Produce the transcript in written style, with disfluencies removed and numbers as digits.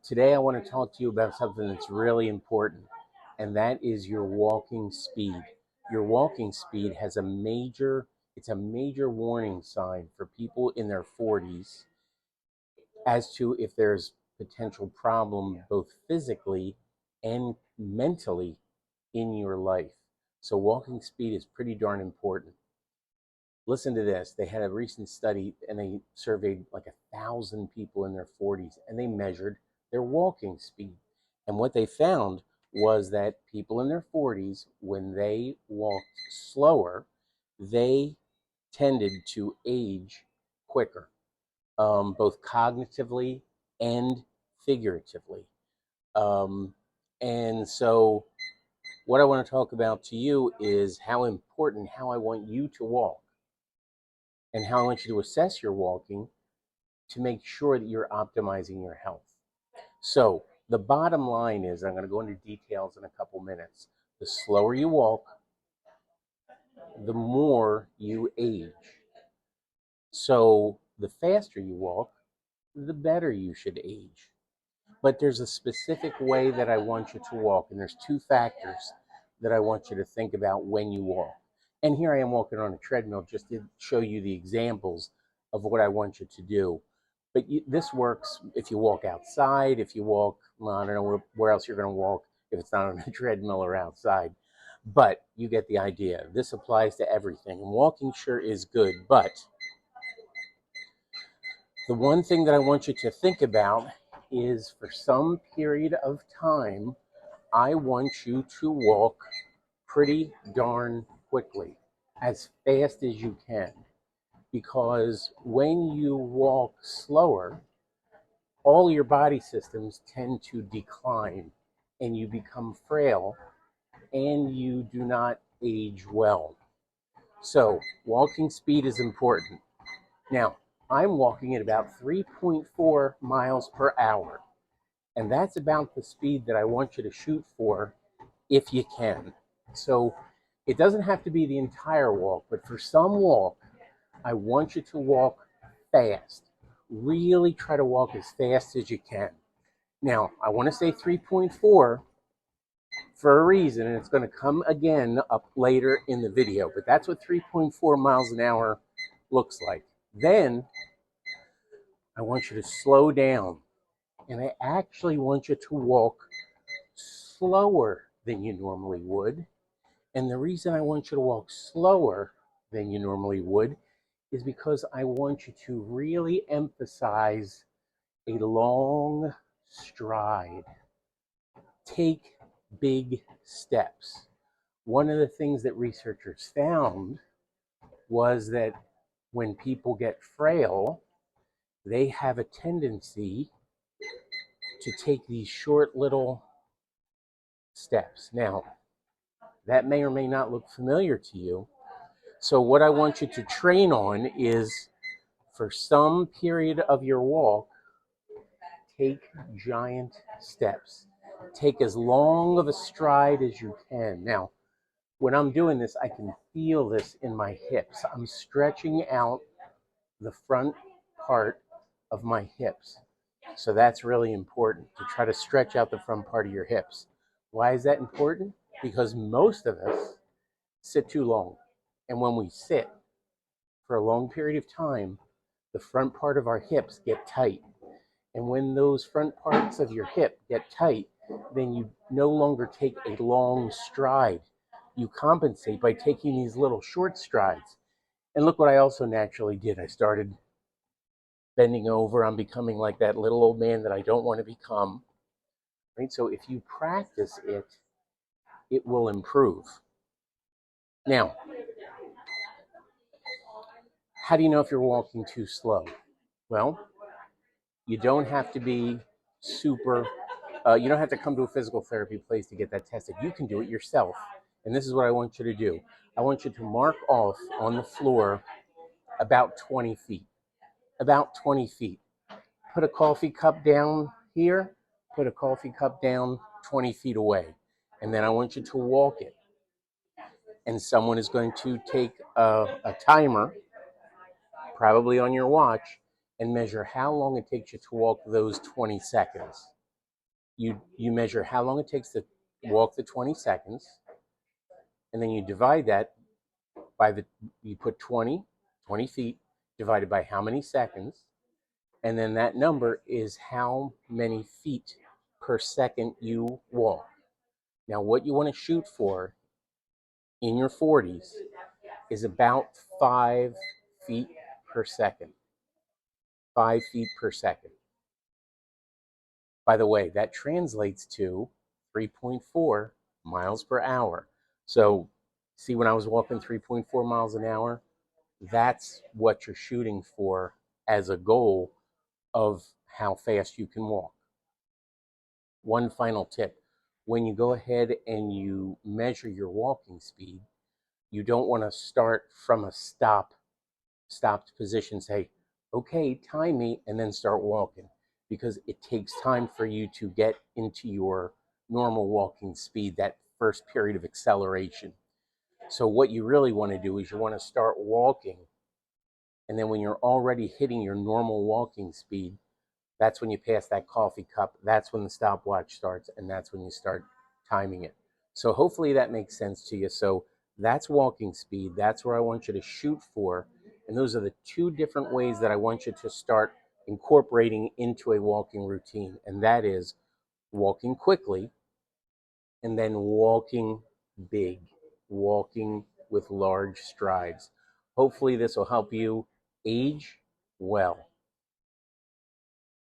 Today, I want to talk to you about something that's really important, and that is your walking speed. Your walking speed has it's a major warning sign for people in their 40s as to if there's potential problem both physically and mentally in your life. So walking speed is pretty darn important. Listen to this. They had a recent study and they surveyed like 1,000 people in their 40s and they measured their walking speed. And what they found was that people in their 40s, when they walked slower, they tended to age quicker, both cognitively and figuratively. Um, and so, what I want to talk about to you is how important, how I want you to walk and how I want you to assess your walking to make sure that you're optimizing your health. So, the bottom line is I'm going to go into details in a couple minutes. The slower you walk, the more you age. So, the faster you walk, the better you should age. But there's a specific way that I want you to walk, and there's two factors that I want you to think about when you walk. And here I am walking on a treadmill just to show you the examples of what I want you to do. But this works if you walk outside, if you walk, well, I don't know where else you're going to walk if it's not on a treadmill or outside. But you get the idea. This applies to everything. And walking sure is good, but the one thing that I want you to think about is for some period of time, I want you to walk pretty darn quickly, as fast as you can. Because when you walk slower, all your body systems tend to decline and you become frail and you do not age well. So, walking speed is important. Now, I'm walking at about 3.4 miles per hour, and that's about the speed that I want you to shoot for if you can. So it doesn't have to be the entire walk, but for some walk, I want you to walk fast. Really try to walk as fast as you can. Now, I want to say 3.4 for a reason, and it's going to come again up later in the video, but that's what 3.4 miles an hour looks like. Then I want you to slow down, and I actually want you to walk slower than you normally would. And the reason I want you to walk slower than you normally would is because I want you to really emphasize a long stride. Take big steps. One of the things that researchers found was that when people get frail, they have a tendency to take these short little steps. Now, that may or may not look familiar to you. So what I want you to train on is for some period of your walk, take giant steps. Take as long of a stride as you can. Now, when I'm doing this, I can feel this in my hips. I'm stretching out the front part of my hips. So that's really important to try to stretch out the front part of your hips. Why is that important? Because most of us sit too long. And when we sit for a long period of time, the front part of our hips get tight. And when those front parts of your hip get tight, then you no longer take a long stride. You compensate by taking these little short strides. And look what I also naturally did. I started bending over. I'm becoming like that little old man that I don't want to become. Right? So if you practice it, it will improve. Now, how do you know if you're walking too slow? Well, you don't have to be you don't have to come to a physical therapy place to get that tested. You can do it yourself. And this is what I want you to do. I want you to mark off on the floor about 20 feet. About 20 feet. Put a coffee cup down here, put a coffee cup down 20 feet away. And then I want you to walk it. And someone is going to take a timer, probably on your watch, and measure how long it takes you to walk those 20 seconds. you measure how long it takes to walk the 20 seconds, and then you divide that by you put 20 feet divided by how many seconds, and then that number is how many feet per second you walk. Now, what you want to shoot for in your 40s is about 5 feet per second. 5 feet per second. By the way, that translates to 3.4 miles per hour. So, see, when I was walking 3.4 miles an hour, that's what you're shooting for as a goal of how fast you can walk. One final tip: when you go ahead and you measure your walking speed, you don't want to start from a stopped position, say, okay, time me, and then start walking, because it takes time for you to get into your normal walking speed, that first period of acceleration. So what you really want to do is you want to start walking, and then when you're already hitting your normal walking speed, that's when you pass that coffee cup. That's when the stopwatch starts, and that's when you start timing it. So hopefully that makes sense to you. So that's walking speed. That's where I want you to shoot for. And those are the two different ways that I want you to start incorporating into a walking routine. And that is walking quickly and then walking big, walking with large strides. Hopefully this will help you age well.